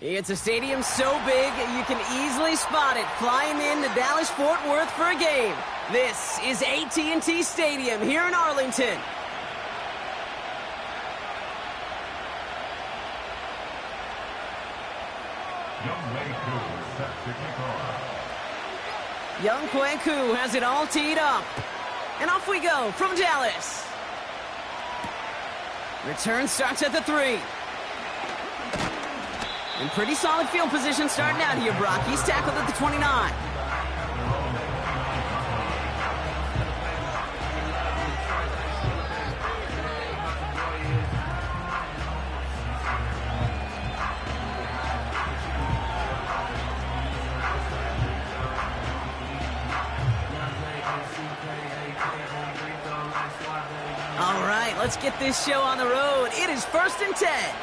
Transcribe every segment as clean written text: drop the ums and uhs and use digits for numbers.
It's a stadium so big you can easily spot it flying into Dallas-Fort Worth for a game. This is AT&T Stadium here in Arlington. Young Kweku has it all teed up. And off we go from Dallas. Return starts at the 3. In pretty solid field position starting out here, Brock. He's tackled at the 29. All right, let's get this show on the road. It is 1st and 10.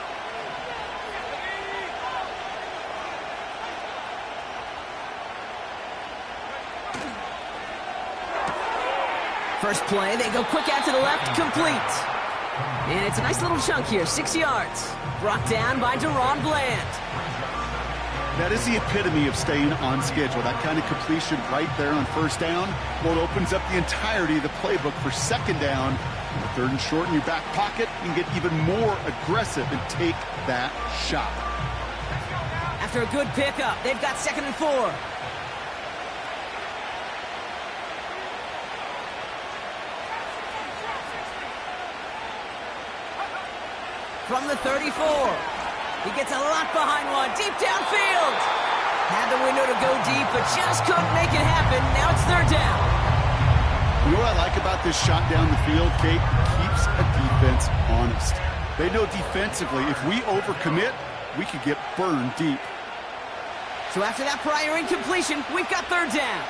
First play, they go quick out to the left, complete. And it's a nice little chunk here, 6 yards. Brought down by Deron Bland. That is the epitome of staying on schedule. That kind of completion right there on 1st down. Well, it opens up the entirety of the playbook for 2nd down. And 3rd and short in your back pocket, you can get even more aggressive and take that shot. After a good pickup, they've got 2nd and 4. From the 34. He gets a lot behind one, deep downfield. Had the window to go deep, but just couldn't make it happen. Now it's 3rd down. You know what I like about this shot down the field, Kate? It keeps a defense honest. They know defensively, if we overcommit, we could get burned deep. So after that prior incompletion, we've got 3rd down.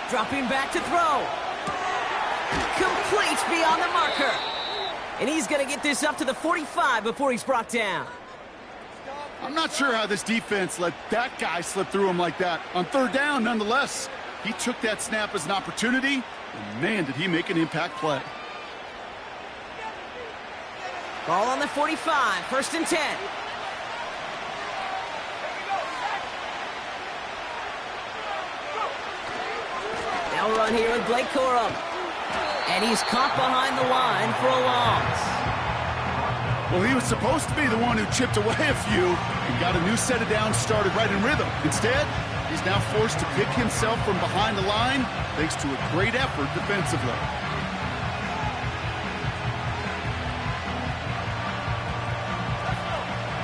Dropping back to throw. Complete beyond the marker. And he's going to get this up to the 45 before he's brought down. I'm not sure how this defense let that guy slip through him like that. On 3rd down, nonetheless, he took that snap as an opportunity, and man, did he make an impact play. Ball on the 45, 1st and 10. Now run here with Blake Corum. And he's caught behind the line for a loss. Well, he was supposed to be the one who chipped away a few and got a new set of downs started right in rhythm. Instead, he's now forced to pick himself from behind the line thanks to a great effort defensively.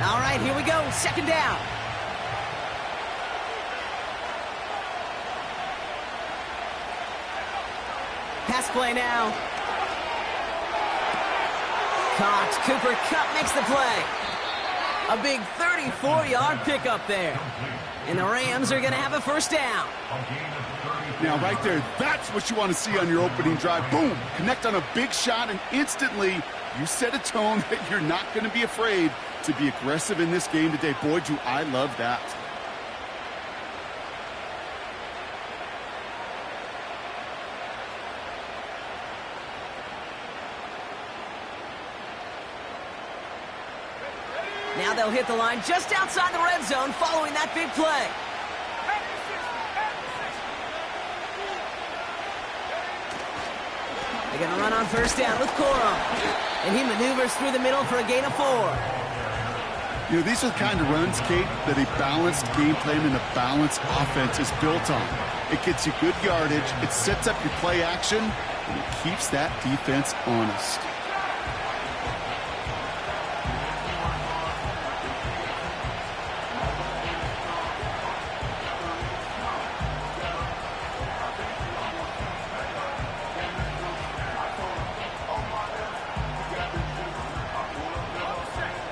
All right, here we go. 2nd down. Pass play now. Caught. Cooper Kupp makes the play. A big 34-yard pickup there. And the Rams are going to have a 1st down. Now, right there, that's what you want to see on your opening drive. Boom! Connect on a big shot, and instantly you set a tone that you're not going to be afraid to be aggressive in this game today. Boy, do I love that. Now they'll hit the line just outside the red zone following that big play. They're going to run on 1st down with Corum. And he maneuvers through the middle for a gain of 4. You know, these are the kind of runs, Kate, that a balanced game plan and a balanced offense is built on. It gets you good yardage, it sets up your play action, and it keeps that defense honest.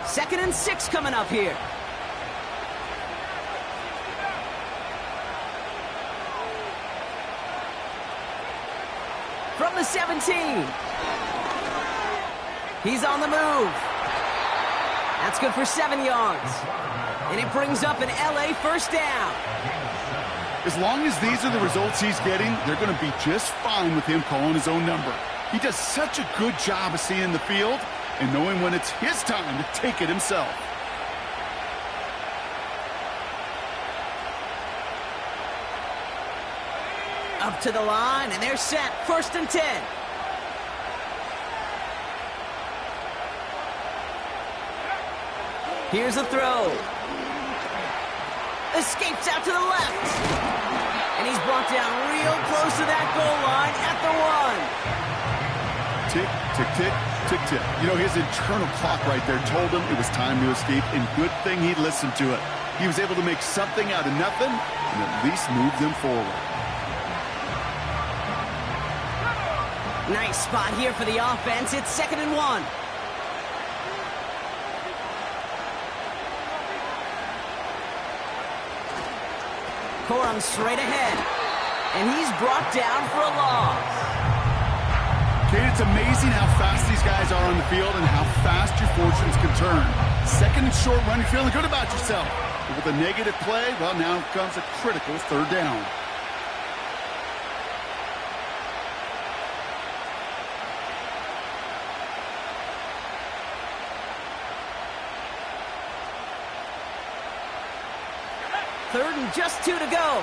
Second and 6 coming up here. From the 17. He's on the move. That's good for 7 yards. And it brings up an LA 1st down. As long as these are the results he's getting, they're going to be just fine with him calling his own number. He does such a good job of seeing the field and knowing when it's his time to take it himself. Up to the line, and they're set. 1st and 10. Here's a throw. Escapes out to the left. And he's brought down real close to that goal line at the 1. Tick, tick, tick, tick, tick. You know, his internal clock right there told him it was time to escape, and good thing he listened to it. He was able to make something out of nothing and at least move them forward. Nice spot here for the offense. It's 2nd and 1. Corum straight ahead. And he's brought down for a loss. Kate, it's amazing how fast these guys are on the field and how fast your fortunes can turn. 2nd and short run, you're feeling good about yourself. But with a negative play, well, now comes a critical 3rd down. Third and just 2 to go.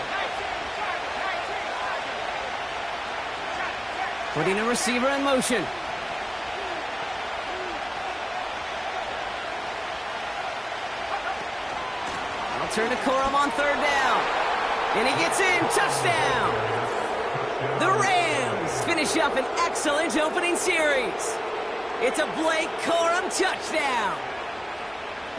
Putting a receiver in motion. I'll turn to Corum on 3rd down. And he gets in. Touchdown. The Rams finish up an excellent opening series. It's a Blake Corum touchdown.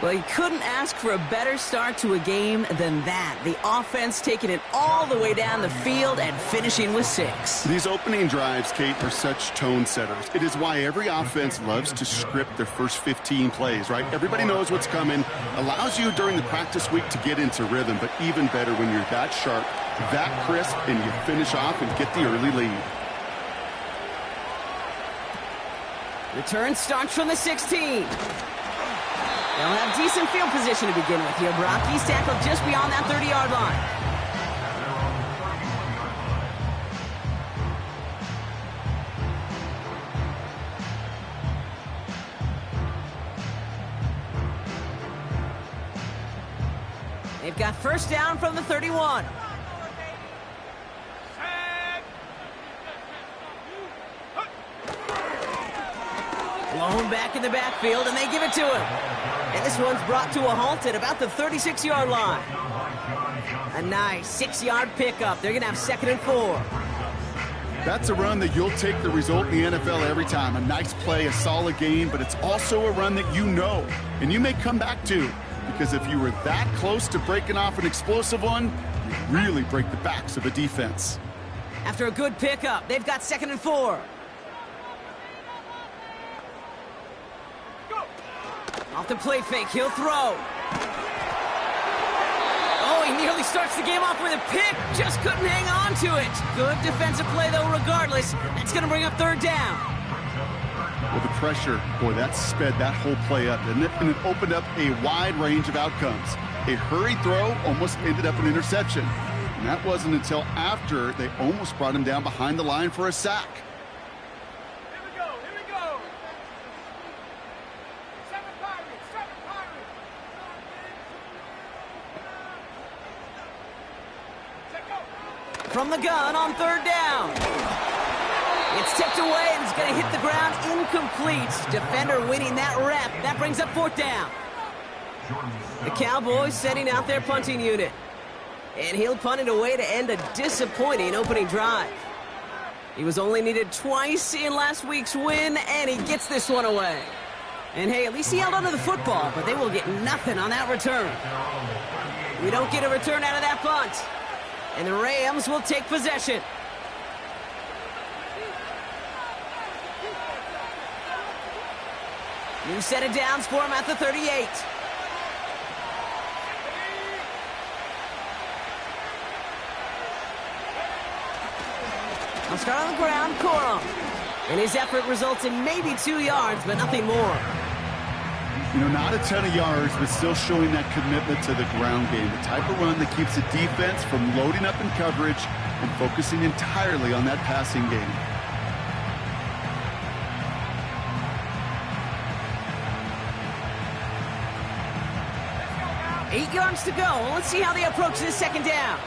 Well, you couldn't ask for a better start to a game than that. The offense taking it all the way down the field and finishing with 6. These opening drives, Kate, are such tone setters. It is why every offense loves to script their first 15 plays, right? Everybody knows what's coming. Allows you during the practice week to get into rhythm, but even better when you're that sharp, that crisp, and you finish off and get the early lead. Return starts from the 16. They'll have decent field position to begin with here, Brock. He's tackled just beyond that 30-yard line. They've got 1st down from the 31. Blown back in the backfield, and they give it to him. And this one's brought to a halt at about the 36-yard line. A nice 6-yard pickup. They're going to have 2nd and 4. That's a run that you'll take the result in the NFL every time. A nice play, a solid game, but it's also a run that you know, and you may come back to. Because if you were that close to breaking off an explosive one, you really break the backs of a defense. After a good pickup, they've got 2nd and 4. Off the play fake, he'll throw. Oh, he nearly starts the game off with a pick. Just couldn't hang on to it. Good defensive play, though, regardless. That's going to bring up 3rd down. Well, the pressure, boy, that sped that whole play up, didn't it? And it opened up a wide range of outcomes. A hurried throw almost ended up an interception. And that wasn't until after they almost brought him down behind the line for a sack. From the gun on 3rd down. It's tipped away and it's going to hit the ground incomplete. Defender winning that rep. That brings up 4th down. The Cowboys setting out their punting unit. And he'll punt it away to end a disappointing opening drive. He was only needed twice in last week's win, and he gets this one away. And hey, at least he held onto the football, but they will get nothing on that return. We don't get a return out of that punt. And the Rams will take possession. New set of downs for him at the 38. I'll start on the ground, Corum. And his effort results in maybe 2 yards, but nothing more. You know, not a ton of yards, but still showing that commitment to the ground game. The type of run that keeps the defense from loading up in coverage and focusing entirely on that passing game. 8 yards to go. Well, let's see how they approach this second down.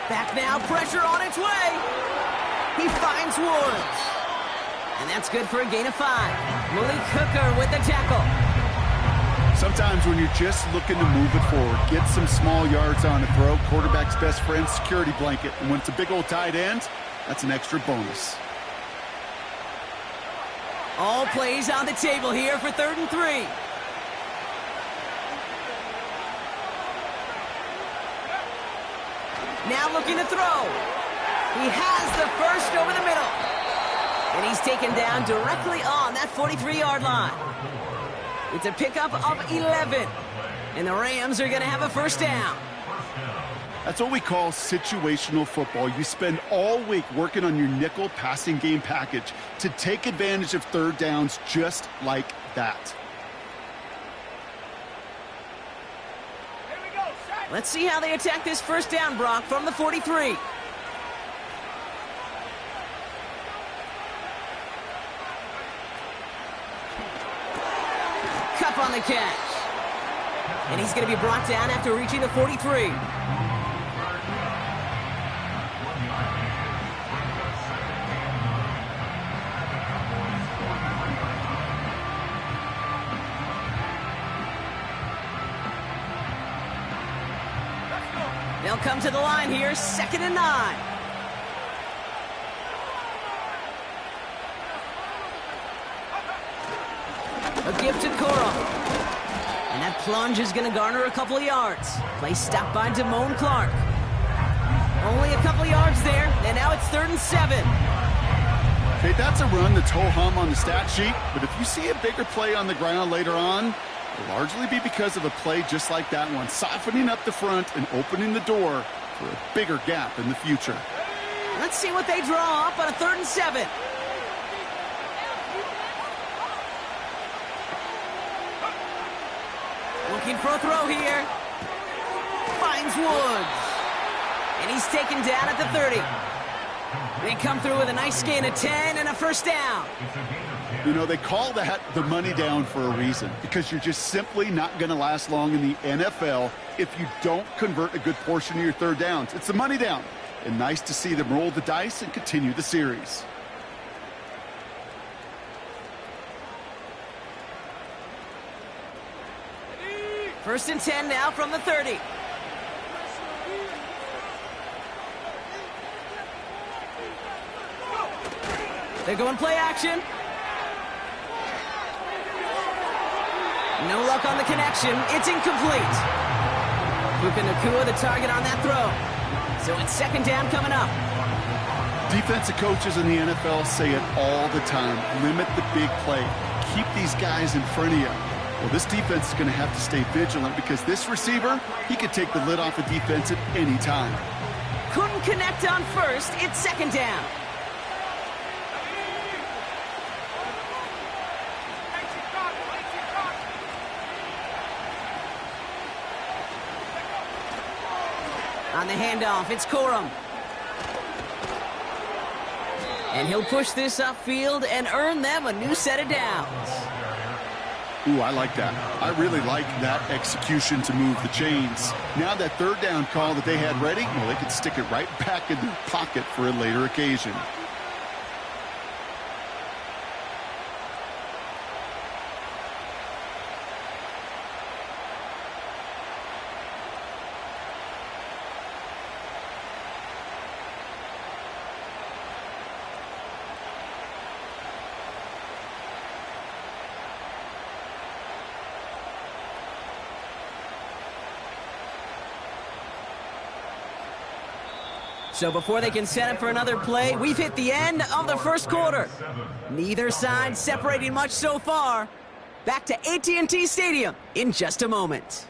Back now, pressure on its way. He finds Woods. And that's good for a gain of 5. Malik Hooker with the tackle. Sometimes when you're just looking to move it forward, get some small yards on a throw, quarterback's best friend, security blanket. And when it's a big old tight end, that's an extra bonus. All plays on the table here for 3rd and 3. Now looking to throw. He has the first over the middle. And he's taken down directly on that 43-yard line. It's a pickup of 11. And the Rams are going to have a first down. That's what we call situational football. You spend all week working on your nickel passing game package to take advantage of 3rd downs just like that. Let's see how they attack this first down, Brock, from the 43. Cup on the catch. And he's going to be brought down after reaching the 43. They'll come to the line here, 2nd and 9. A gift to Corum. And that plunge is going to garner a couple of yards. Play stopped by Damone Clark. Only a couple of yards there, and now it's 3rd and 7. Okay, that's a run that's ho-hum on the stat sheet, but if you see a bigger play on the ground later on, it'll largely be because of a play just like that one, softening up the front and opening the door for a bigger gap in the future. Let's see what they draw up on a 3rd and 7. Looking for a throw here. Finds Woods. And he's taken down at the 30. They come through with a nice gain of 10 and a first down. You know, they call that the money down for a reason, because you're just simply not going to last long in the NFL if you don't convert a good portion of your 3rd downs. It's the money down. And nice to see them roll the dice and continue the series. First and 10 now from the 30. They're going play action. No luck on the connection. It's incomplete. Puka Nacua the target on that throw. So it's 2nd down coming up. Defensive coaches in the NFL say it all the time. Limit the big play. Keep these guys in front of you. Well, this defense is going to have to stay vigilant because this receiver, he could take the lid off a defense at any time. Couldn't connect on first. It's 2nd down. On the handoff, it's Corum. And he'll push this upfield and earn them a new set of downs. Ooh, I like that. I really like that execution to move the chains. Now that 3rd down call that they had ready, well, they could stick it right back in their pocket for a later occasion. So before they can set up for another play, we've hit the end of the first quarter. Neither side separating much so far. Back to AT&T Stadium in just a moment.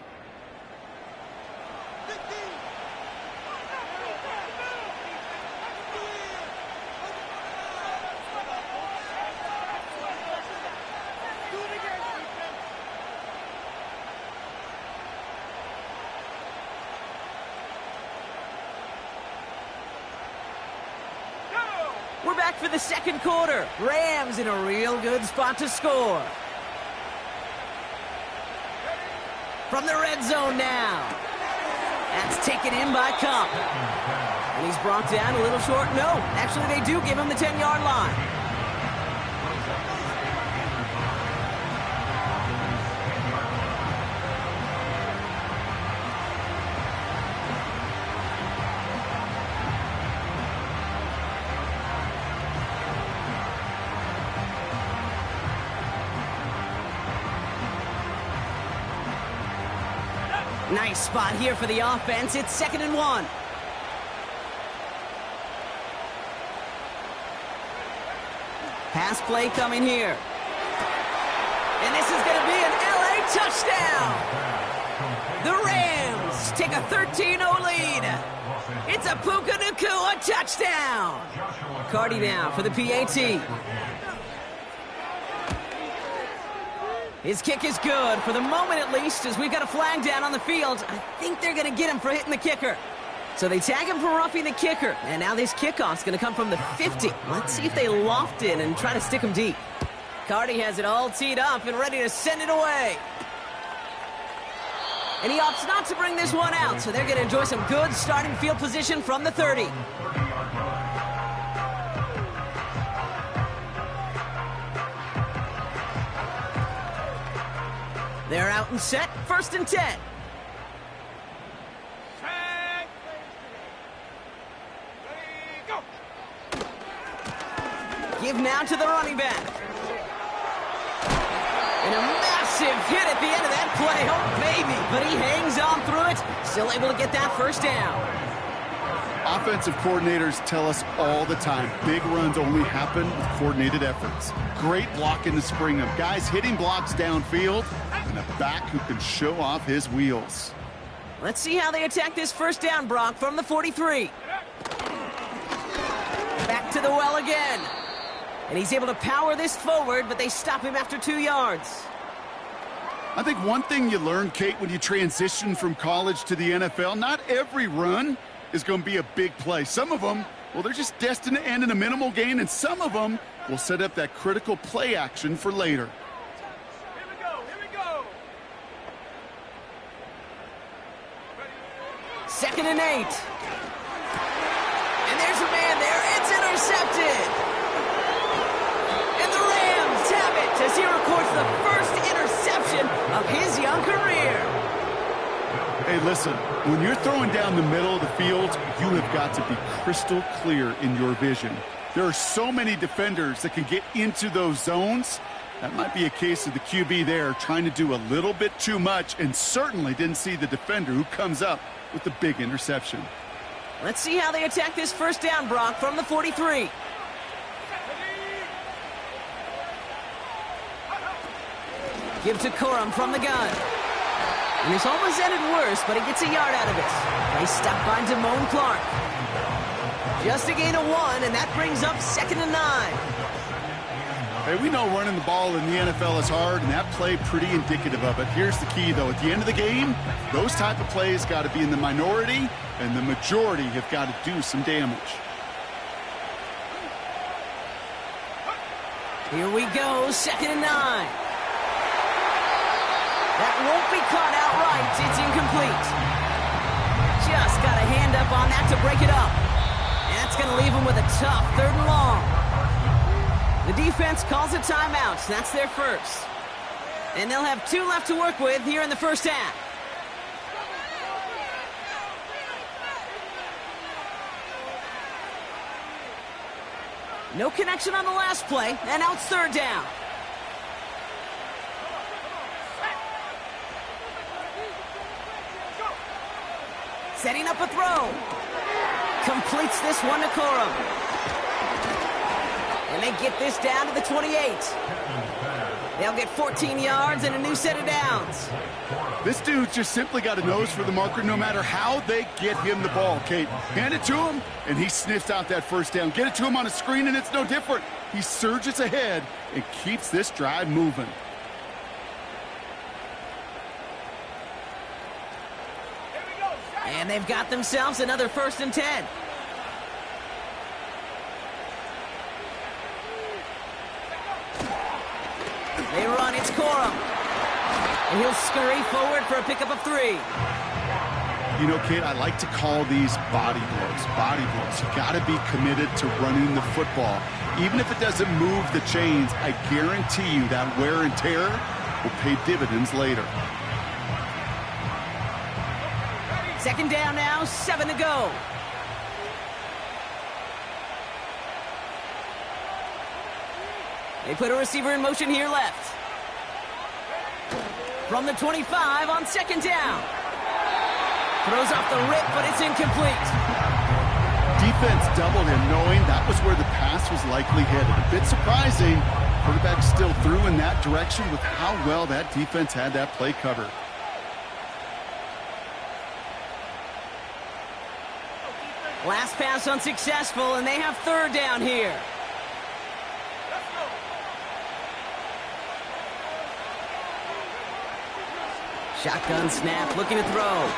We're back for the second quarter. Rams in a real good spot to score. From the red zone now. That's taken in by Cup. And he's brought down a little short. No, actually they do give him the 10-yard line. Nice spot here for the offense. It's 2nd and 1. Pass play coming here. And this is going to be an LA touchdown. The Rams take a 13-0 lead. It's a Puka Nacua touchdown. Cardi now for the PAT. His kick is good, for the moment at least, as we've got a flag down on the field. I think they're going to get him for hitting the kicker. So they tag him for roughing the kicker, and now this kickoff's going to come from the 50. Let's see if they loft it and try to stick him deep. Cardi has it all teed up and ready to send it away. And he opts not to bring this one out, so they're going to enjoy some good starting field position from the 30. They're out and set, 1st and 10. Give now to the running back. And a massive hit at the end of that play. Oh, baby. But he hangs on through it. Still able to get that 1st down. Offensive coordinators tell us all the time, big runs only happen with coordinated efforts. Great blocking to spring them. Guys hitting blocks downfield, and a back who can show off his wheels. Let's see how they attack this 1st down, Brock, from the 43. Back to the well again. And he's able to power this forward, but they stop him after 2 yards. I think one thing you learn, Kate, when you transition from college to the NFL, not every run is going to be a big play. Some of them, well, they're just destined to end in a minimal gain, and some of them will set up that critical play action for later. Here we go. 2nd and 8. And there's a man there. It's intercepted. And the Rams have it as he records the first interception of his young career. Hey, listen, when you're throwing down the middle of the field, you have got to be crystal clear in your vision. There are so many defenders that can get into those zones. That might be a case of the QB there trying to do a little bit too much and certainly didn't see the defender who comes up with the big interception. Let's see how they attack this 1st down, Brock, from the 43. Give to Corum from the gun. And this almost ended worse, but he gets a yard out of it. Nice stop by Damone Clark. Just a gain of 1, and that brings up 2nd and 9. Hey, we know running the ball in the NFL is hard, and that play pretty indicative of it. Here's the key, though. At the end of the game, those type of plays got to be in the minority, and the majority have got to do some damage. Here we go, 2nd and 9. That won't be caught outright. It's incomplete. Just got a hand up on that to break it up. That's going to leave him with a tough 3rd and long. The defense calls a timeout. That's their first. And they'll have 2 left to work with here in the 1st half. No connection on the last play, and now it's 3rd down. Setting up a throw. Completes this one to Corum. And they get this down to the 28. They'll get 14 yards and a new set of downs. This dude's just simply got a nose for the marker no matter how they get him the ball, Kate. Hand it to him, and he sniffs out that 1st down. Get it to him on a screen, and it's no different. He surges ahead and keeps this drive moving. And they've got themselves another 1st and 10. They run, it's Corum. And he'll scurry forward for a pickup of 3. You know, Kate, I like to call these body blows. Body blows. You got to be committed to running the football. Even if it doesn't move the chains, I guarantee you that wear and tear will pay dividends later. Second down now, 7 to go. They put a receiver in motion here left. From the 25 on second down. Throws off the rip, but it's incomplete. Defense doubled him, knowing that was where the pass was likely headed. A bit surprising. Quarterback still threw in that direction with how well that defense had that play covered. Last pass unsuccessful, and they have third down here. Shotgun snap, looking to throw.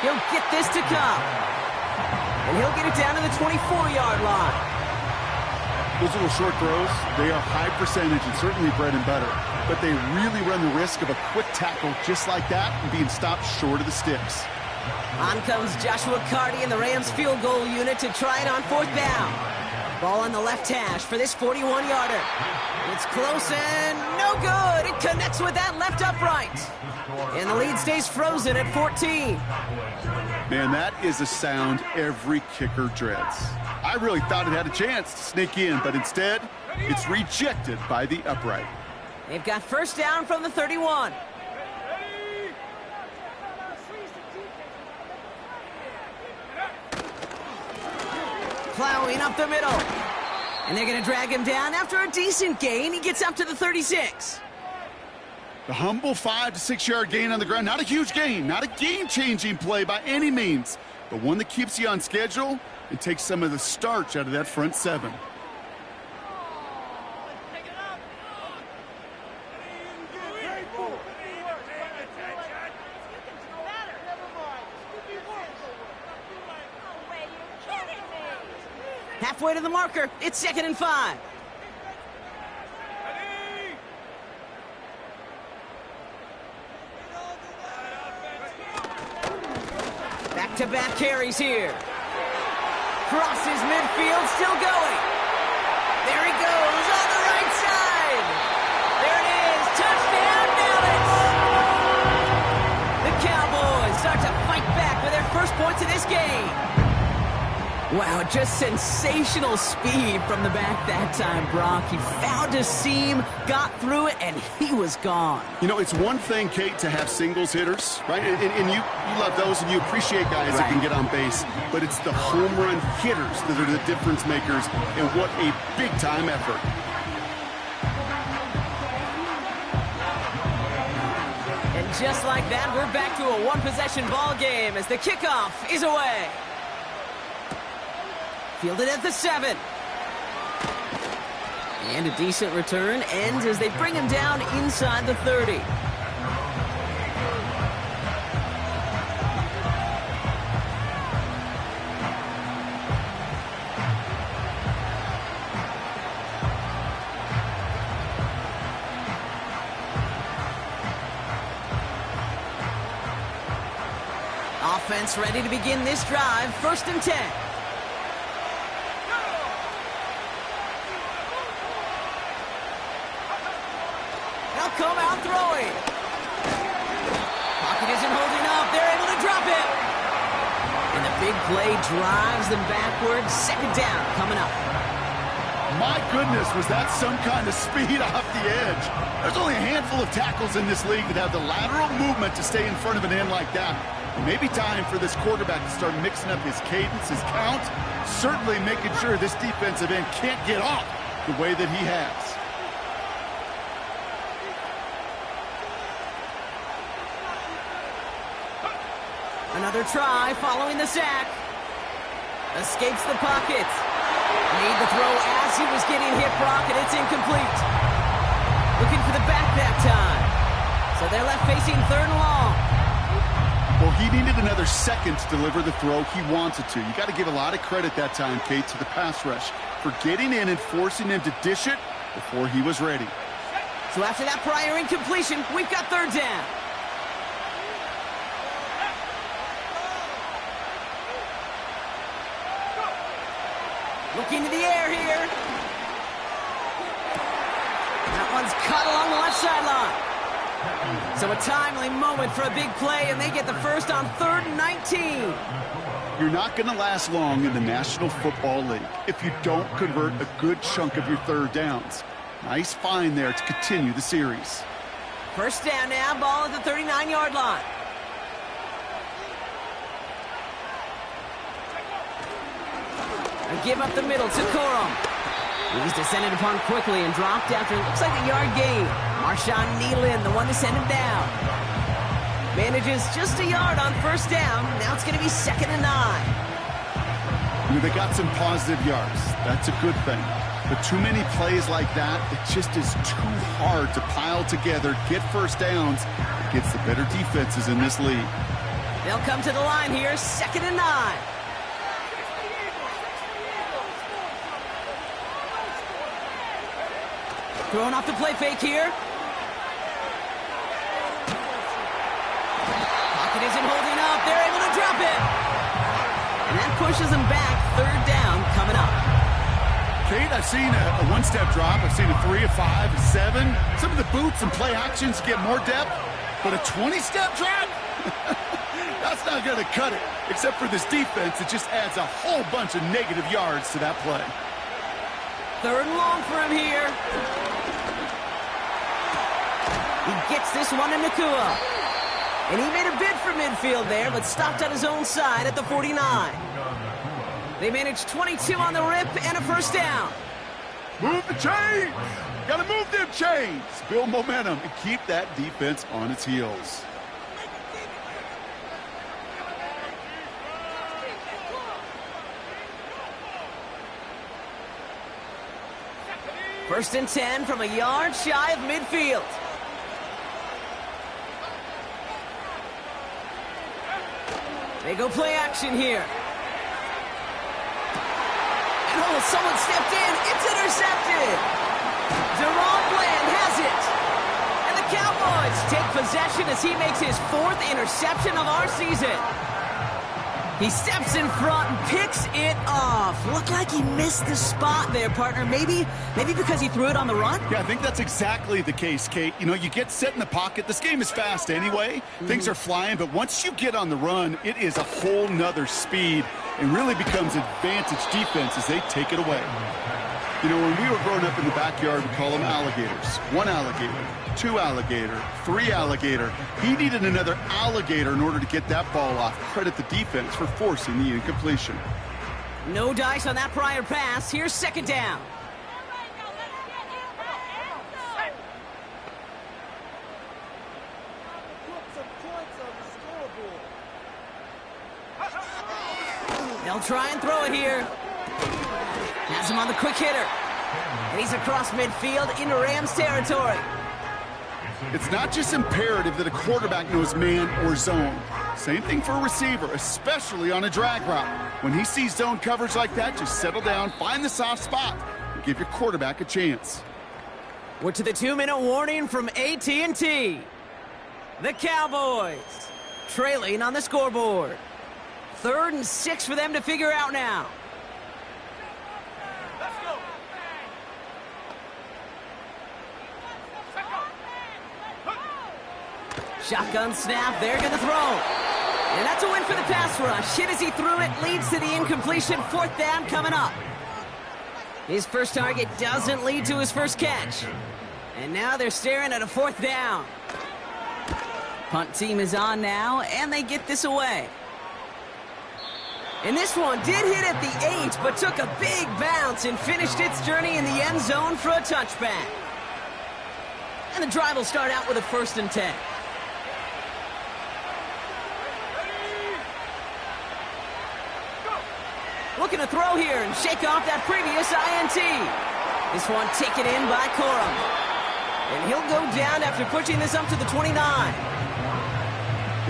He'll get this to come. And he'll get it down to the 24-yard line. Those little short throws, they are high percentage and certainly bread and butter. But they really run the risk of a quick tackle just like that and being stopped short of the sticks. On comes Joshua Carty and the Rams field goal unit to try it on fourth down. Ball on the left hash for this 41-yarder. It's close and no good. It connects with that left upright. And the lead stays frozen at 14. Man, that is a sound every kicker dreads. I really thought it had a chance to sneak in, but instead, it's rejected by the upright. They've got first down from the 31. Plowing up the middle. And they're going to drag him down after a decent gain. He gets up to the 36. The humble 5 to 6 yard gain on the ground. Not a huge gain, not a game-changing play by any means, but one that keeps you on schedule and takes some of the starch out of that front 7. Halfway to the marker. It's 2nd and 5. Back-to-back carries here. Crosses midfield, still going. There he goes on the right side. There it is. Touchdown, Dallas. The Cowboys start to fight back with their first points of this game. Wow, just sensational speed from the back that time, Brock. He found a seam, got through it, and he was gone. You know, it's one thing, Kate, to have singles hitters, right? And you love those, and you appreciate guys that can get on base. But it's the home run hitters that are the difference makers, and what a big-time effort. And just like that, we're back to a one-possession ball game as the kickoff is away. Fielded at the 7. And a decent return ends as they bring him down inside the 30. Offense ready to begin this drive. 1st and 10. Come out throwing. Pocket isn't holding up. They're able to drop it. And the big play drives them backwards. 2nd down coming up. My goodness, was that some kind of speed off the edge. There's only a handful of tackles in this league that have the lateral movement to stay in front of an end like that. It may be time for this quarterback to start mixing up his cadence, his count, certainly making sure this defensive end can't get off the way that he has. Another try following the sack. Escapes the pocket. Made the throw as he was getting hit, Brock, and it's incomplete. Looking for the back that time. So they're left facing 3rd and long. Well, he needed another second to deliver the throw he wanted to. You got to give a lot of credit that time, Kate, to the pass rush for getting in and forcing him to dish it before he was ready. So after that prior incompletion, we've got third down. Looking to the air here. That one's cut along the left sideline. So a timely moment for a big play, and they get the first on 3rd and 19. You're not going to last long in the National Football League if you don't convert a good chunk of your third downs. Nice find there to continue the series. First down now, ball at the 39-yard line. A give up the middle to Corum. He's descended upon quickly and dropped after it looks like a yard gain. Marshawn Nealon, the one to send him down. Manages just a yard on first down. Now it's going to be 2nd and 9. They got some positive yards. That's a good thing. But too many plays like that, it just is too hard to pile together, get first downs against the better defenses in this league. They'll come to the line here, 2nd and 9. Throwing off the play fake here. Pocket isn't holding up. They're able to drop it. And that pushes them back. 3rd down coming up. Kate, I've seen a one-step drop. I've seen a 3, a 5, a 7. Some of the boots and play actions get more depth. But a 20-step drop? That's not going to cut it. Except for this defense, it just adds a whole bunch of negative yards to that play. 3rd and long for him here. He gets this one to Nakua. And he made a bid for midfield there, but stopped on his own side at the 49. They managed 22 on the rip and a first down. Move the chains! Gotta move them chains! Build momentum and keep that defense on its heels. First and 10 from a yard shy of midfield. They go play action here. And oh, someone stepped in. It's intercepted. Deron Bland has it. And the Cowboys take possession as he makes his 4th interception of our season. He steps in front and picks it off. Looked like he missed the spot there, partner. Maybe because he threw it on the run? Yeah, I think that's exactly the case, Kate. You know, you get set in the pocket. This game is fast anyway. Things are flying, but once you get on the run, it is a whole nother speed and really becomes advantage defense as they take it away. You know, when we were growing up in the backyard, we call them alligators. 1 alligator, 2 alligator, 3 alligator. He needed another alligator in order to get that ball off. Credit the defense for forcing the incompletion. No dice on that prior pass. Here's 2nd down. They'll try and throw it here. Has him on the quick hitter. And he's across midfield into Rams territory. It's not just imperative that a quarterback knows man or zone. Same thing for a receiver, especially on a drag route. When he sees zone coverage like that, just settle down, find the soft spot, and give your quarterback a chance. We're to the 2-minute warning from AT&T. The Cowboys trailing on the scoreboard. 3rd and 6 for them to figure out now. Shotgun snap, they're going to throw. And that's a win for the pass rush. Hit as he threw it, leads to the incompletion. 4th down coming up. His first target doesn't lead to his first catch. And now they're staring at a 4th down. Punt team is on now, and they get this away. And this one did hit at the 8, but took a big bounce and finished its journey in the end zone for a touchback. And the drive will start out with a 1st and 10. Looking to throw here and shake off that previous INT. This one taken in by Corum. And he'll go down after pushing this up to the 29.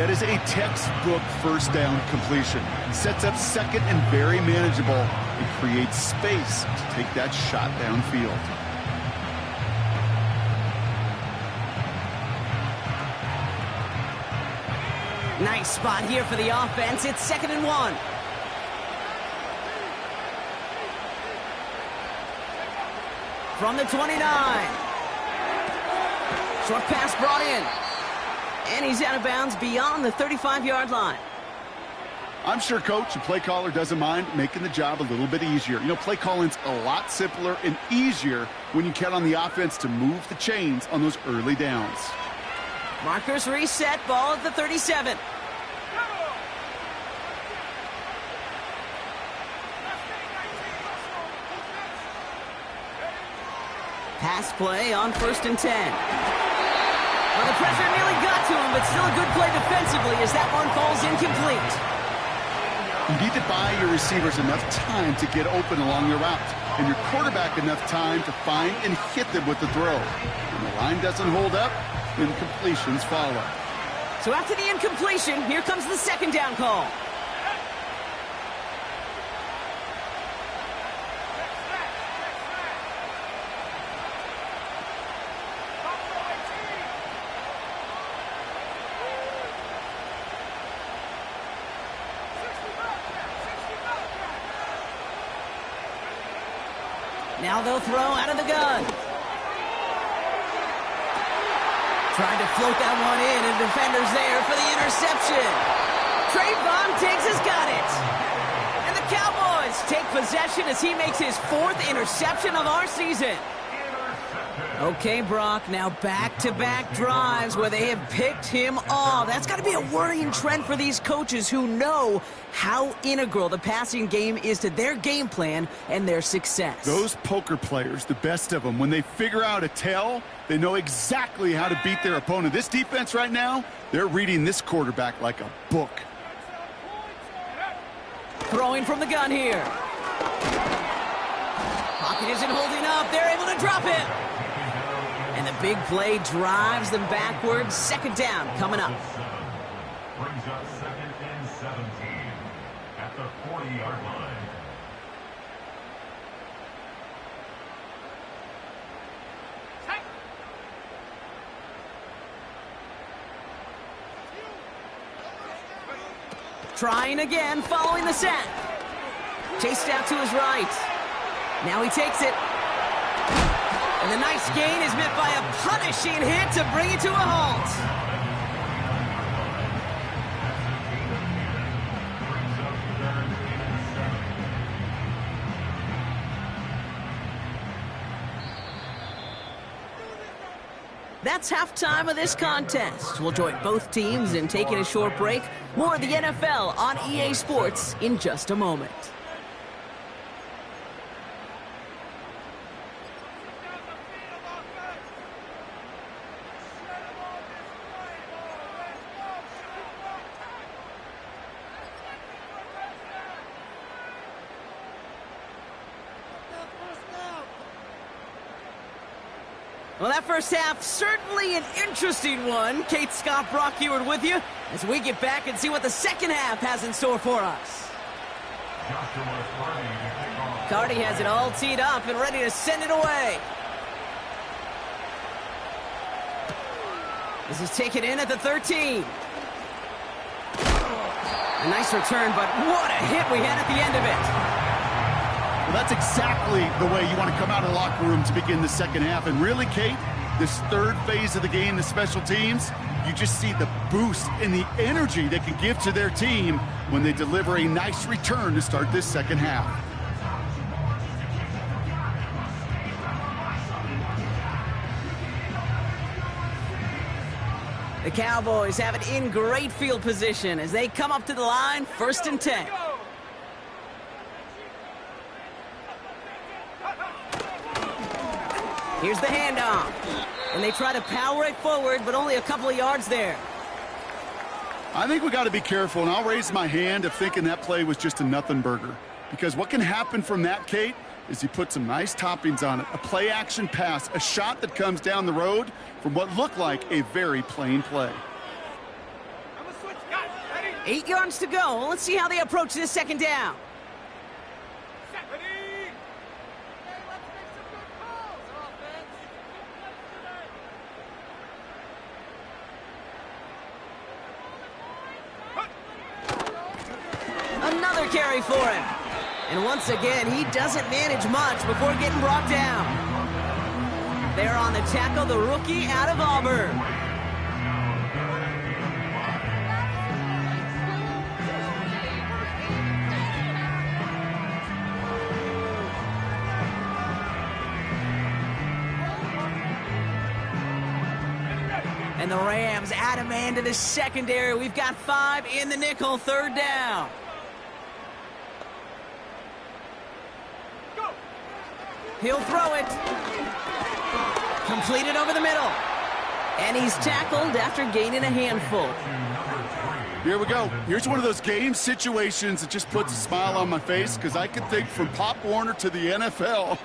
That is a textbook first down completion. Sets up 2nd and very manageable. It creates space to take that shot downfield. Nice spot here for the offense. It's 2nd and 1. From the 29. Short pass brought in. And he's out of bounds beyond the 35-yard line. I'm sure coach and play caller doesn't mind making the job a little bit easier. You know, play calling's a lot simpler and easier when you count on the offense to move the chains on those early downs. Markers reset, ball at the 37. Pass play on 1st and 10. Well, the pressure nearly got to him, but still a good play defensively as that one falls incomplete. You need to buy your receivers enough time to get open along their route, and your quarterback enough time to find and hit them with the throw. When the line doesn't hold up, then completions follow. So after the incompletion, here comes the 2nd down call. Now they'll throw out of the gun. Trying to float that one in, and defender's there for the interception. Trayvon Diggs has got it. And the Cowboys take possession as he makes his 4th interception of our season. Okay, Brock, now back-to-back drives where they have picked him off. That's got to be a worrying trend for these coaches who know how integral the passing game is to their game plan and their success. Those poker players, the best of them, when they figure out a tell, they know exactly how to beat their opponent. This defense right now, they're reading this quarterback like a book. Throwing from the gun here. Pocket isn't holding up. They're able to drop it. And the big play drives them backwards. 2nd down coming up. Brings up 2nd and 17 at the 40-yard line. Trying again, following the sack. Chased out to his right. Now he takes it. And the nice gain is met by a punishing hit to bring it to a halt. That's halftime of this contest. We'll join both teams in taking a short break. More of the NFL on EA Sports in just a moment. Well, that first half, certainly an interesting one. Kate, Scott, Brock Heward with you as we get back and see what the second half has in store for us. Cardi has it all teed up and ready to send it away. This is taken in at the 13. A nice return, but what a hit we had at the end of it. Well, that's exactly the way you want to come out of the locker room to begin the second half. And really, Kate, this third phase of the game, the special teams, you just see the boost and the energy they can give to their team when they deliver a nice return to start this second half. The Cowboys have it in great field position as they come up to the line, 1st and 10. Here's the handoff. And they try to power it forward, but only a couple of yards there. I think we got to be careful, and I'll raise my hand of thinking that play was just a nothing burger. Because what can happen from that, Kate, is he put some nice toppings on it. A play-action pass, a shot that comes down the road from what looked like a very plain play. 8 yards to go. Let's see how they approach this second down. carry for him. And once again, he doesn't manage much before getting brought down. There on the tackle, the rookie out of Auburn. And the Rams add a man to the secondary. We've got 5 in the nickel, 3rd down. He'll throw it. Completed over the middle. And he's tackled after gaining a handful. Here we go. Here's one of those game situations that just puts a smile on my face, because I can think from Pop Warner to the NFL,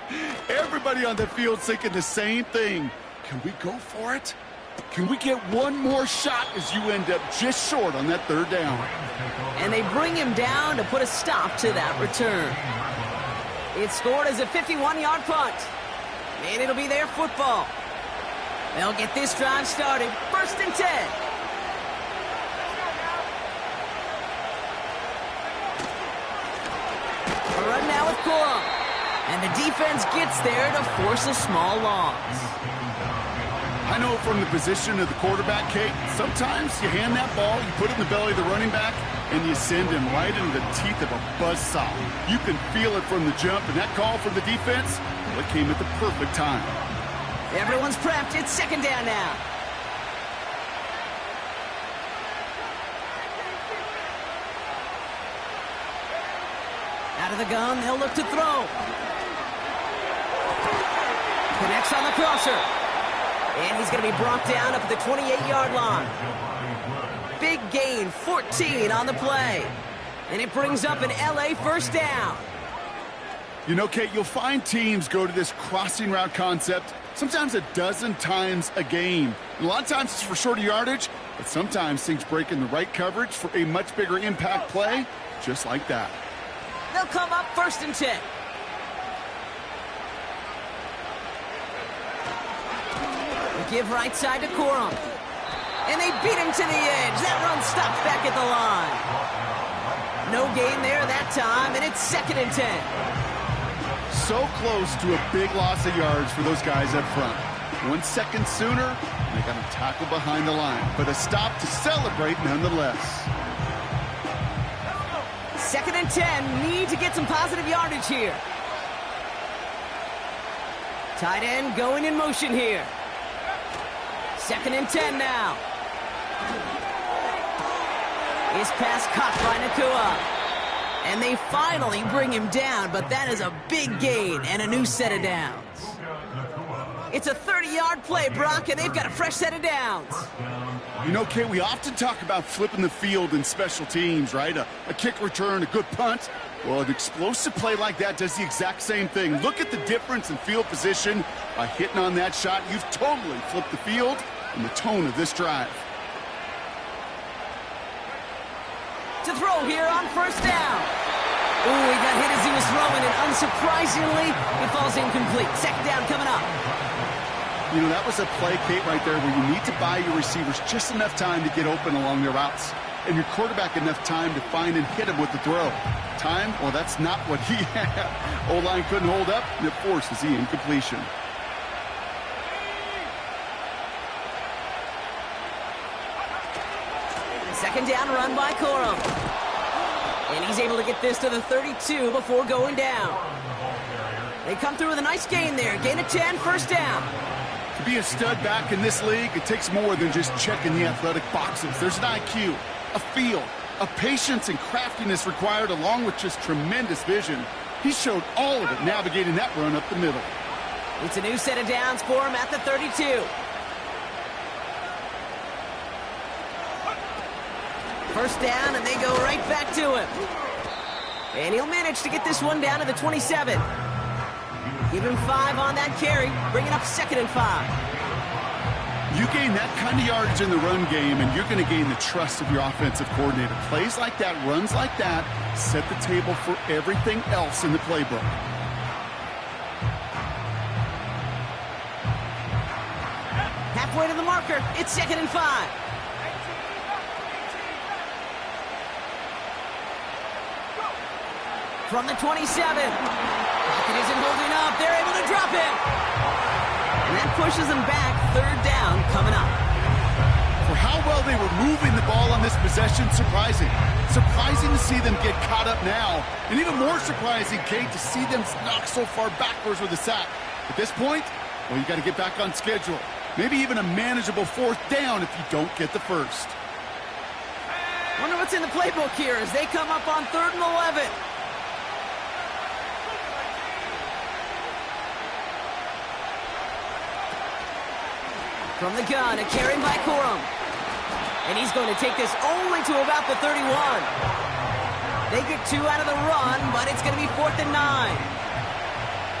everybody on the field thinking the same thing. Can we go for it? Can we get one more shot as you end up just short on that 3rd down? And they bring him down to put a stop to that return. It's scored as a 51-yard punt. And it'll be their football. They'll get this drive started. 1st and 10. A run now with Corum. And the defense gets there to force a small loss. I know from the position of the quarterback, Kate, sometimes you hand that ball, you put it in the belly of the running back, and you send him right into the teeth of a buzzsaw. You can feel it from the jump, and that call from the defense, well, it came at the perfect time. Everyone's prepped. It's 2nd down now. Out of the gun, they'll look to throw. Connects on the crosser. And he's going to be brought down up at the 28-yard line. Big gain, 14 on the play. And it brings up an LA 1st down. You know, Kate, you'll find teams go to this crossing route concept sometimes a dozen times a game. And a lot of times it's for shorter yardage, but sometimes things break in the right coverage for a much bigger impact play, just like that. They'll come up 1st and 10. Give right side to Corum. And they beat him to the edge. That run stops back at the line. No gain there that time, and it's 2nd and 10. So close to a big loss of yards for those guys up front. 1 second sooner, and they got a tackle behind the line. But a stop to celebrate nonetheless. 2nd and 10. Need to get some positive yardage here. Tight end going in motion here. 2nd and 10 now. His pass caught by Nakua. And they finally bring him down, but that is a big gain and a new set of downs. It's a 30-yard play, Brock, and they've got a fresh set of downs. You know, Kate, we often talk about flipping the field in special teams, right? A kick return, a good punt. Well, an explosive play like that does the exact same thing. Look at the difference in field position. By hitting on that shot, you've totally flipped the field and the tone of this drive. To throw here on 1st down. Ooh, he got hit as he was throwing, and unsurprisingly, it falls incomplete. 2nd down coming up. You know, that was a play, Kate, right there where you need to buy your receivers just enough time to get open along their routes, and your quarterback enough time to find and hit him with the throw. Time? Well, that's not what he had. O-line couldn't hold up, and it forces the incompletion. Second down run by Corum. And he's able to get this to the 32 before going down. They come through with a nice gain there. Gain of 10, 1st down. To be a stud back in this league, it takes more than just checking the athletic boxes. There's an IQ, a feel, a patience and craftiness required, along with just tremendous vision. He showed all of it navigating that run up the middle. It's a new set of downs for him at the 32. First down, and they go right back to him. And he'll manage to get this one down to the 27. Give him 5 on that carry, bringing up 2nd and 5. You gain that kind of yardage in the run game, and you're going to gain the trust of your offensive coordinator. Plays like that, runs like that, set the table for everything else in the playbook. Halfway to the marker, it's 2nd and 5. From the 27. It isn't holding up. They're able to drop it. And that pushes them back. Third down coming up. For how well they were moving the ball on this possession, surprising. Surprising to see them get caught up now. And even more surprising, Kate, to see them knock so far backwards with a sack. At this point, well, you got to get back on schedule. Maybe even a manageable fourth down if you don't get the first. Wonder what's in the playbook here as they come up on 3rd and 11. From the gun, a carry by Corum. And he's going to take this only to about the 31. They get 2 out of the run, but it's going to be 4th and 9.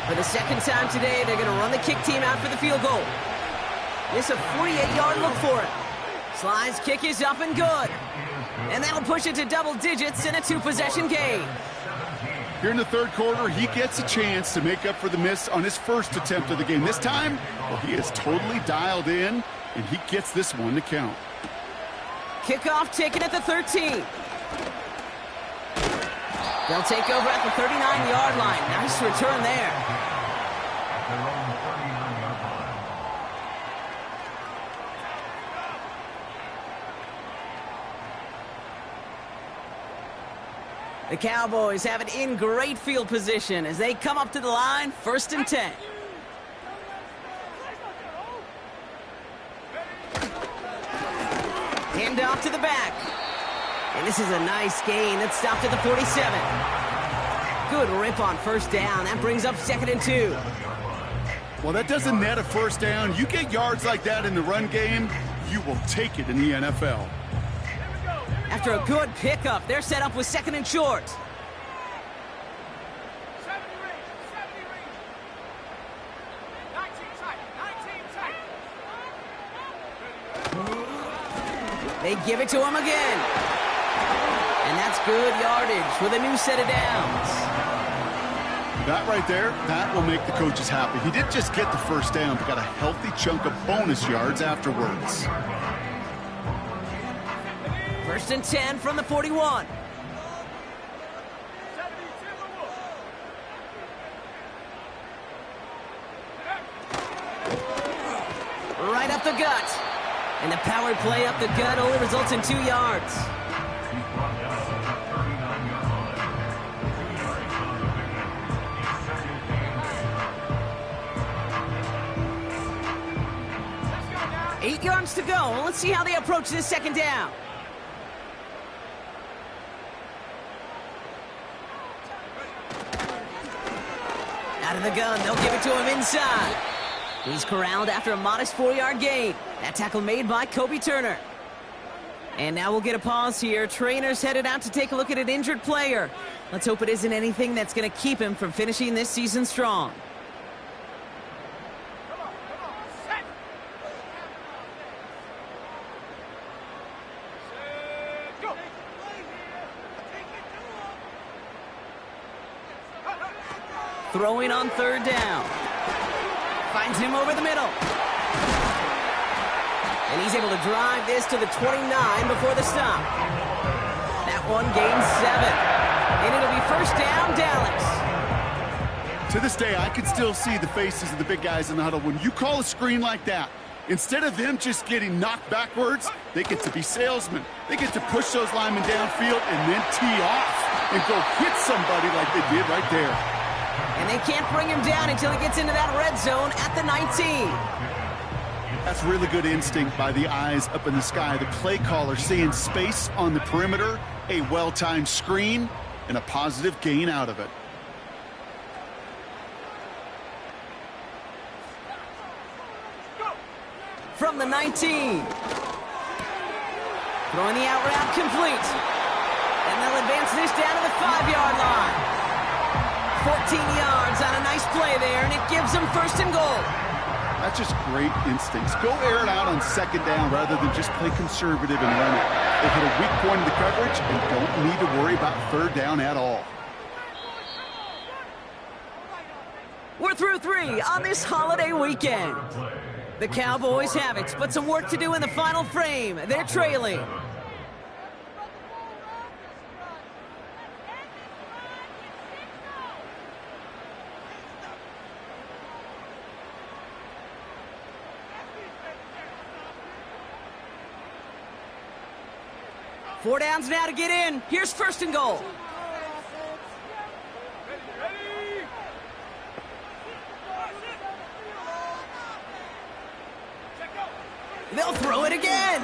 For the second time today, they're going to run the kick team out for the field goal. It's a 48-yard look for it. Sly's kick is up and good. And that'll push it to double digits in a 2-possession game. Here in the third quarter, he gets a chance to make up for the miss on his first attempt of the game. This time, well, he is totally dialed in, and he gets this one to count. Kickoff taken at the 13. They'll take over at the 39-yard line. Nice return there. The Cowboys have it in great field position as they come up to the line, 1st and 10. Hand off to the back. And this is a nice gain that stopped at the 47. Good rip on 1st down. That brings up 2nd and 2. Well, that doesn't net a first down. You get yards like that in the run game, you will take it in the NFL. After a good pickup, they're set up with 2nd and short. They give it to him again. And that's good yardage with a new set of downs. That right there, that will make the coaches happy. He didn't just get the first down, but got a healthy chunk of bonus yards afterwards. 1st and 10 from the 41. Right up the gut. And the power play up the gut only results in 2 yards. Eight yards to go. Let's see how they approach this 2nd down. Out of the gun, they'll give it to him inside. He's corralled after a modest 4-yard gain. That tackle made by Kobe Turner. And now we'll get a pause here. Trainers headed out to take a look at an injured player. Let's hope it isn't anything that's going to keep him from finishing this season strong. Throwing on 3rd down. Finds him over the middle. And he's able to drive this to the 29 before the stop. That one gains 7. And it'll be 1st down, Dallas. To this day, I can still see the faces of the big guys in the huddle. When you call a screen like that, instead of them just getting knocked backwards, they get to be salesmen. They get to push those linemen downfield and then tee off and go hit somebody like they did right there. And they can't bring him down until he gets into that red zone at the 19. That's really good instinct by the eyes up in the sky. The play caller seeing space on the perimeter, a well-timed screen, and a positive gain out of it. From the 19. Throwing the out route complete. And they'll advance this down to the 5-yard line. 14 yards on a nice play there, and it gives them 1st and goal. That's just great instincts. Go air it out on 2nd down rather than just play conservative and run it. They hit a weak point in the coverage and don't need to worry about 3rd down at all. We're through 3 on this holiday weekend. The Cowboys have it, but some work to do in the final frame. They're trailing. 4 downs now to get in. Here's first and goal. They'll throw it again.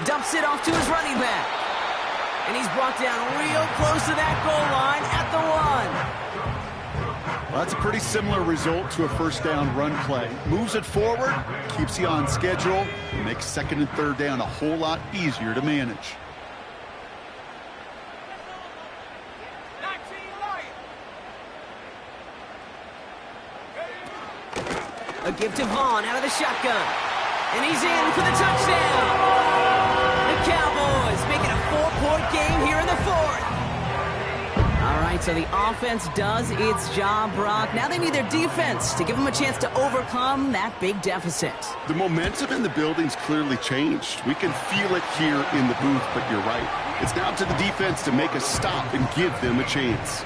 Dumps it off to his running back. And he's brought down real close to that goal line at the 1. Well, that's a pretty similar result to a first down run play. Moves it forward, keeps you on schedule, and makes second and third down a whole lot easier to manage. A give to Vaughn out of the shotgun. And he's in for the touchdown. The Cowboys making a 4-point game here in the 4th. All right, so the offense does its job, Brock. Now they need their defense to give them a chance to overcome that big deficit. The momentum in the building's clearly changed. We can feel it here in the booth, but you're right. It's now to the defense to make a stop and give them a chance.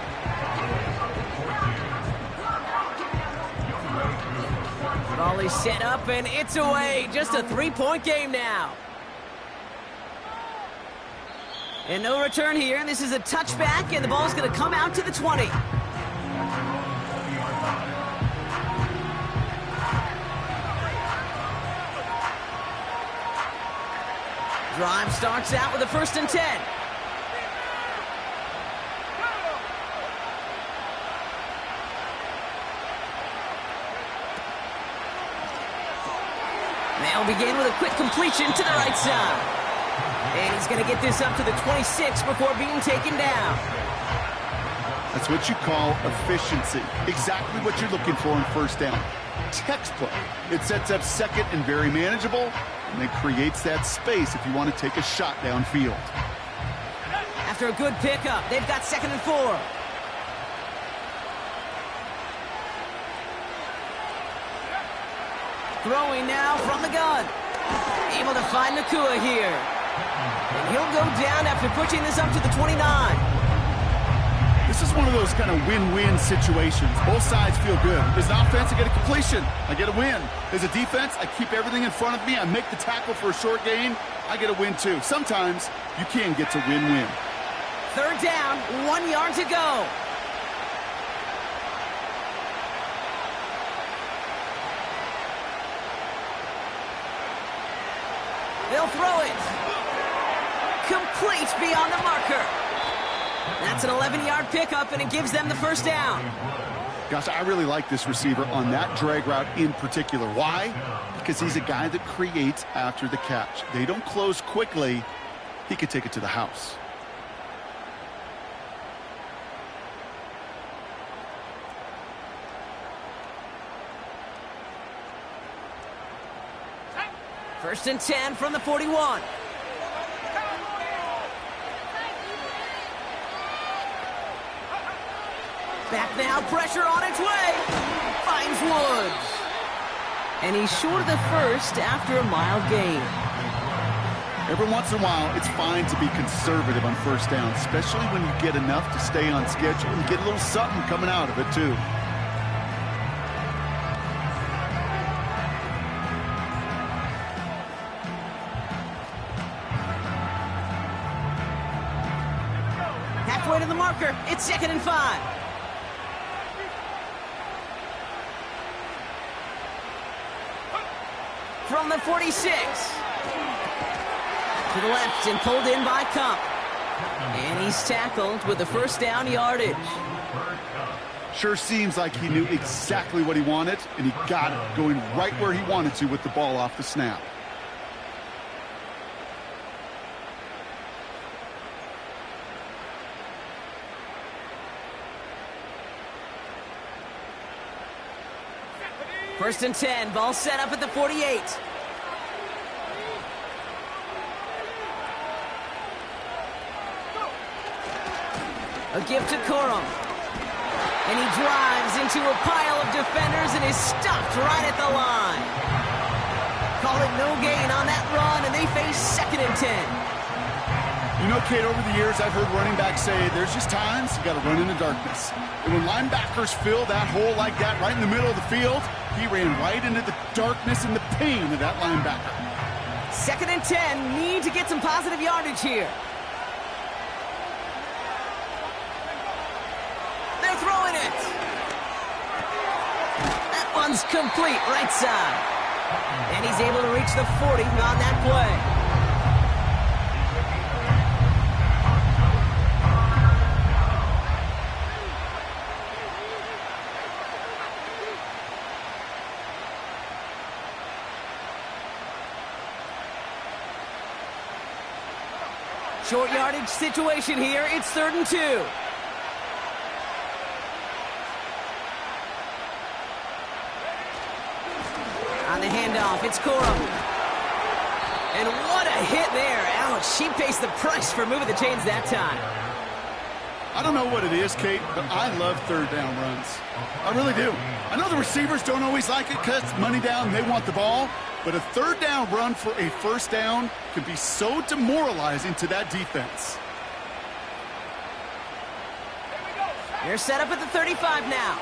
Ball is set up, and it's away. Just a 3-point game now. And no return here, and this is a touchback, and the ball's going to come out to the 20. Drive starts out with a 1st and 10. They'll begin with a quick completion to the right side. And he's going to get this up to the 26 before being taken down. That's what you call efficiency. Exactly what you're looking for in first down. Textbook. It sets up second and very manageable, and it creates that space if you want to take a shot downfield. After a good pickup, they've got 2nd and 4. Throwing now from the gun. Able to find Nakua here. And he'll go down after pushing this up to the 29. This is one of those kind of win-win situations. Both sides feel good. As an offense, I get a completion. I get a win. As a defense, I keep everything in front of me. I make the tackle for a short gain. I get a win, too. Sometimes you can get to win-win. 3rd down, 1 yard to go. They'll throw it. Complete beyond the marker. That's an 11-yard pickup, and it gives them the 1st down. Gosh, I really like this receiver on that drag route in particular. Why? Because he's a guy that creates after the catch. They don't close quickly. He could take it to the house. First and 10 from the 41. Back now, pressure on its way. Finds Woods. And he's short of the 1st after a mild gain. Every once in a while, it's fine to be conservative on first down, especially when you get enough to stay on schedule and get a little something coming out of it, too. Halfway to the marker. It's 2nd and 5. From the 46. To the left and pulled in by Cup. And he's tackled with the 1st down yardage. Sure seems like he knew exactly what he wanted, and he got it going right where he wanted to with the ball off the snap. First and 10, ball set up at the 48. A give to Corum. And he drives into a pile of defenders and is stopped right at the line. Call it no gain on that run, and they face 2nd and 10. You know, Kate, over the years, I've heard running backs say there's just times you got to run in the darkness. And when linebackers fill that hole like that right in the middle of the field, he ran right into the darkness and the pain of that linebacker. 2nd and 10. Need to get some positive yardage here. They're throwing it. That one's complete, right side. And he's able to reach the 40 on that play. Short yardage situation here. It's 3rd and 2. On the handoff, it's Corum. And what a hit there. Ouch, she pays the price for moving the chains that time. I don't know what it is, Kate, but I love 3rd down runs. I really do. I know the receivers don't always like it because it's money down and they want the ball, but a 3rd down run for a 1st down can be so demoralizing to that defense. They're set up at the 35 now.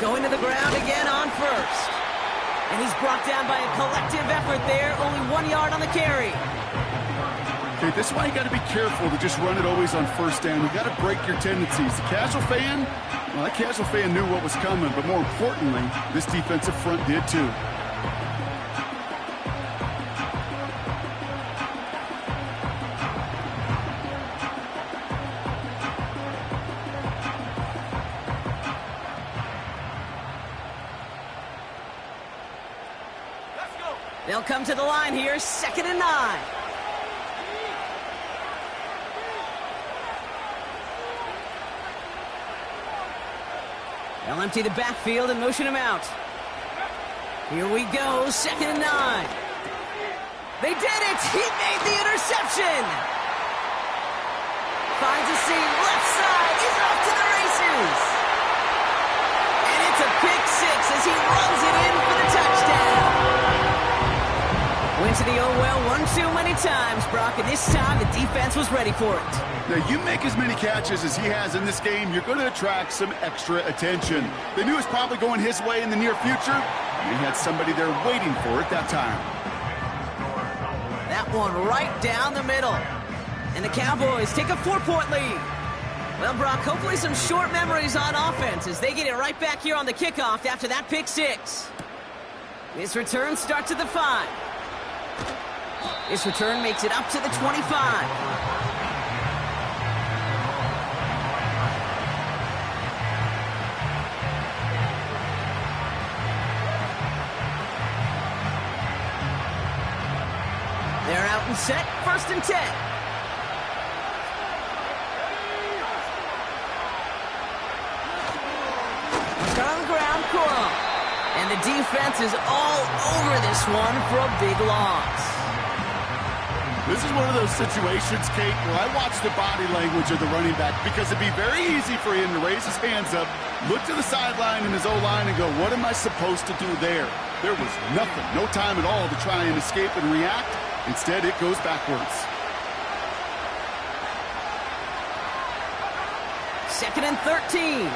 Going to the ground again on 1st. And he's brought down by a collective effort there. Only 1 yard on the carry. Okay, this is why you got to be careful to just run it always on 1st down. You got to break your tendencies. The casual fan, well, that casual fan knew what was coming, but more importantly, this defensive front did too. They'll come to the line here, 2nd and 9. They'll empty the backfield and motion him out. Here we go, 2nd and 9. They did it! He made the interception! Finds a seam, left side, he's off to the races! And it's a pick 6 as he runs it in for the touchdown! Went to the oh-well one too many times, Brock, and this time the defense was ready for it. Now, you make as many catches as he has in this game, you're going to attract some extra attention. They knew it was probably going his way in the near future, and he had somebody there waiting for it that time. That one right down the middle. And the Cowboys take a 4-point lead. Well, Brock, hopefully some short memories on offense as they get it right back here on the kickoff after that pick 6. This return starts at the 5. This return makes it up to the 25. They're out and set, 1st and 10. Start on the ground, Corum. And the defense is all over this one for a big loss. This is one of those situations, Kate, where I watch the body language of the running back because it'd be very easy for him to raise his hands up, look to the sideline in his O-line and go, what am I supposed to do there? There was nothing, no time at all to try and escape and react. Instead, it goes backwards. 2nd and 13.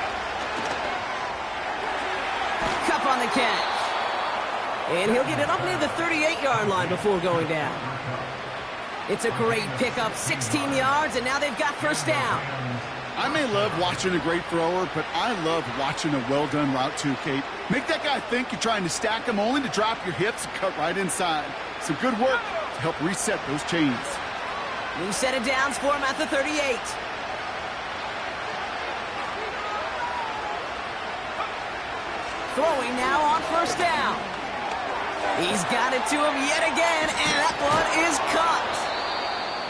Cup on the catch. And he'll get it up near the 38-yard line before going down. It's a great pickup, 16 yards, and now they've got 1st down. I may love watching a great thrower, but I love watching a well-done route too, Kate. Make that guy think you're trying to stack him only to drop your hips and cut right inside. Some good work to help reset those chains. New set of downs for him at the 38. Throwing now on 1st down. He's got it to him yet again, and that one is caught.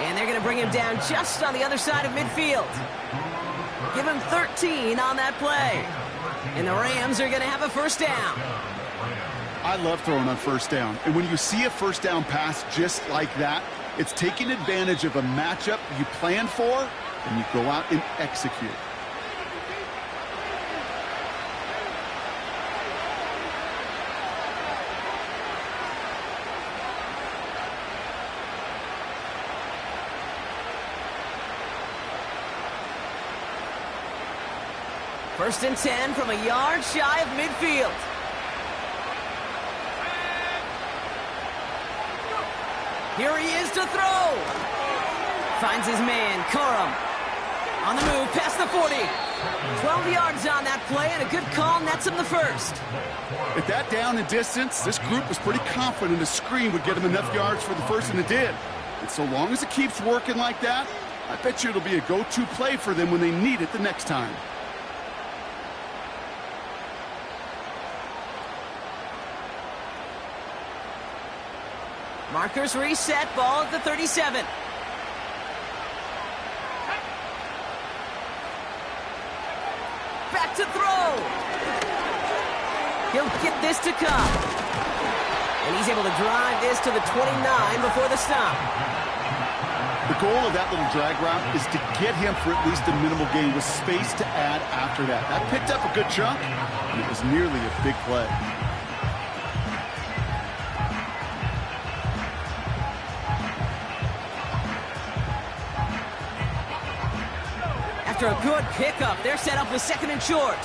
And they're going to bring him down just on the other side of midfield. Give him 13 on that play. And the Rams are going to have a 1st down. I love throwing on 1st down. And when you see a 1st down pass just like that, it's taking advantage of a matchup you plan for, and you go out and execute. First and 10 from a yard shy of midfield. Here he is to throw. Finds his man, Corum. On the move, past the 40. 12 yards on that play, and a good call nets him the first. At that down and distance, this group was pretty confident a screen would get him enough yards for the first, and it did. And so long as it keeps working like that, I bet you it'll be a go-to play for them when they need it the next time. Markers reset, ball at the 37. Back to throw. He'll get this to come. And he's able to drive this to the 29 before the stop. The goal of that little drag route is to get him for at least a minimal gain with space to add after that. That picked up a good chunk, and it was nearly a big play. After a good pickup, they're set up with second and short.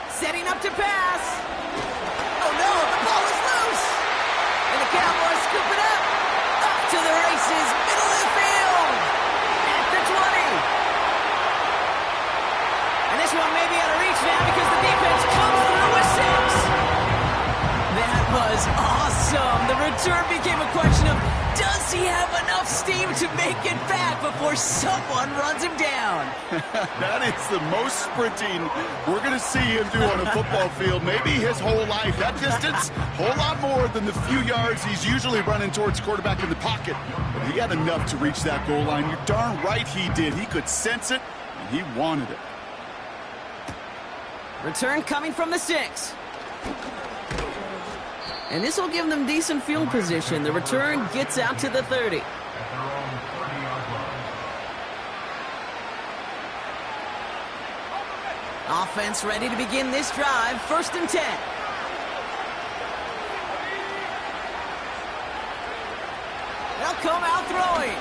Setting up to pass. Oh no, the ball is loose. And the Cowboys scoop it up. Off to the races, middle of the field. At the 20. And this one may be out of reach now because the defense comes through with 6. That was awesome. The return became a question of, does he have enough steam to make it back before someone runs him down? That is the most sprinting we're going to see him do on a football field, maybe his whole life. That distance, a whole lot more than the few yards he's usually running towards quarterback in the pocket. But he had enough to reach that goal line. You're darn right he did. He could sense it, and he wanted it. Return coming from the 6. And this will give them decent field position. The return gets out to the 30. Offense ready to begin this drive. First and 10. They'll come out throwing.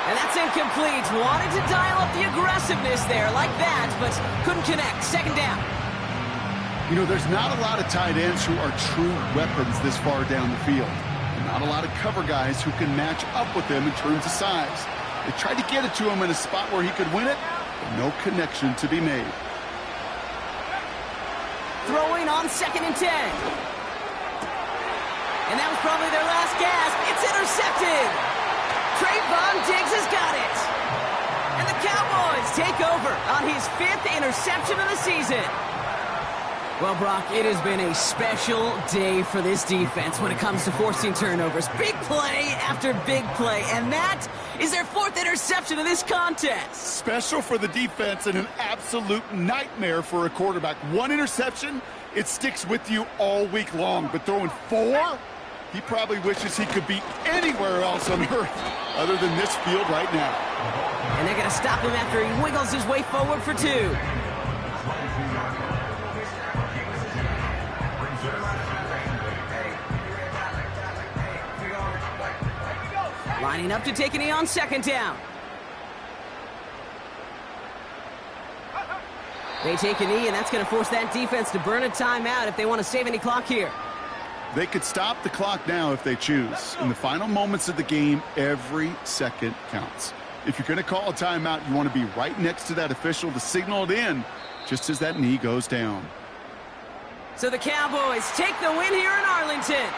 And that's incomplete. Wanted to dial up the aggressiveness there like that, but couldn't connect. Second down. You know, there's not a lot of tight ends who are true weapons this far down the field. Not a lot of cover guys who can match up with them in terms of size. They tried to get it to him in a spot where he could win it, but no connection to be made. Throwing on second and 10. And that was probably their last gasp. It's intercepted. Trayvon Diggs has got it. And the Cowboys take over on his 5th interception of the season. Well, Brock, it has been a special day for this defense when it comes to forcing turnovers. Big play after big play, and that is their 4th interception of this contest. Special for the defense and an absolute nightmare for a quarterback. 1 interception, it sticks with you all week long, but throwing 4, he probably wishes he could be anywhere else on earth other than this field right now. And they're going to stop him after he wiggles his way forward for 2. Lining up to take a knee on second down. They take a knee, and that's going to force that defense to burn a timeout if they want to save any clock here. They could stop the clock now if they choose. In the final moments of the game, every second counts. If you're going to call a timeout, you want to be right next to that official to signal it in just as that knee goes down. So the Cowboys take the win here in Arlington.